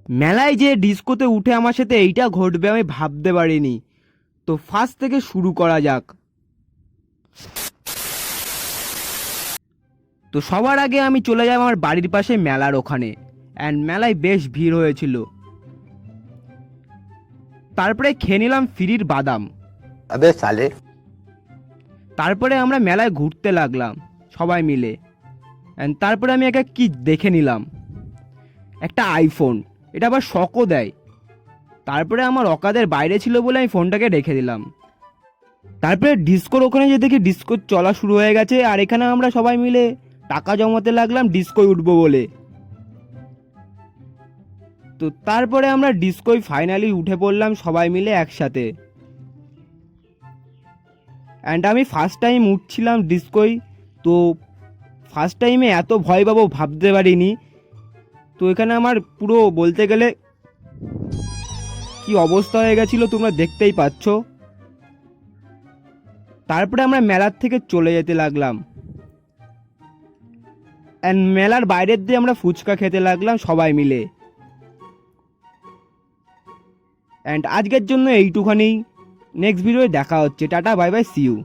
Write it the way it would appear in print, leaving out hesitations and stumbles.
মেলায় যে ডিস্কোতে উঠে আমার সাথে এইটা ঘটবে আমি ভাবতে পারিনি। তো ফার্স্ট থেকে শুরু করা যাক। তো সবার আগে আমি চলে যাব আমার বাড়ির পাশে মেলার ওখানে, অ্যান্ড মেলায় বেশ ভিড় হয়েছিল। তারপরে খেয়ে নিলাম ফ্রির বাদাম। अबे साले। তারপরে আমরা মেলায় ঘুরতে লাগলাম সবাই মিলে, অ্যান্ড তারপরে আমি একটা কি দেখে নিলাম, একটা আইফোন। এটা আবার শকও দেয়। তারপরে আমার অকাদের বাইরে ছিল বলে আমি ফোনটাকে রেখে দিলাম। তারপরে ডিস্কোর ওখানে যে দেখি ডিস্কো চলা শুরু হয়ে গেছে, আর এখানে আমরা সবাই মিলে টাকা জমাতে লাগলাম ডিস্কোয় উঠবো বলে। তো তারপরে আমরা ডিস্কোয় ফাইনালি উঠে পড়লাম সবাই মিলে একসাথে, অ্যান্ড আমি ফার্স্ট টাইম উঠছিলাম ডিস্কোয়। তো ফার্স্ট টাইমে এত ভয় পাবো ভাবতে পারিনি। তো এখানে আমার পুরো বলতে গেলে কি অবস্থা হয়ে গেছিলো তোমরা দেখতেই পাচ্ছ। তারপরে আমরা মেলার থেকে চলে যেতে লাগলাম, অ্যান্ড মেলার বাইরের দিয়ে আমরা ফুচকা খেতে লাগলাম সবাই মিলে। অ্যান্ড আজকের জন্য এইটুখানি। নেক্সট ভিডিওয়ে দেখা হচ্ছে। Tata, bye bye, see you.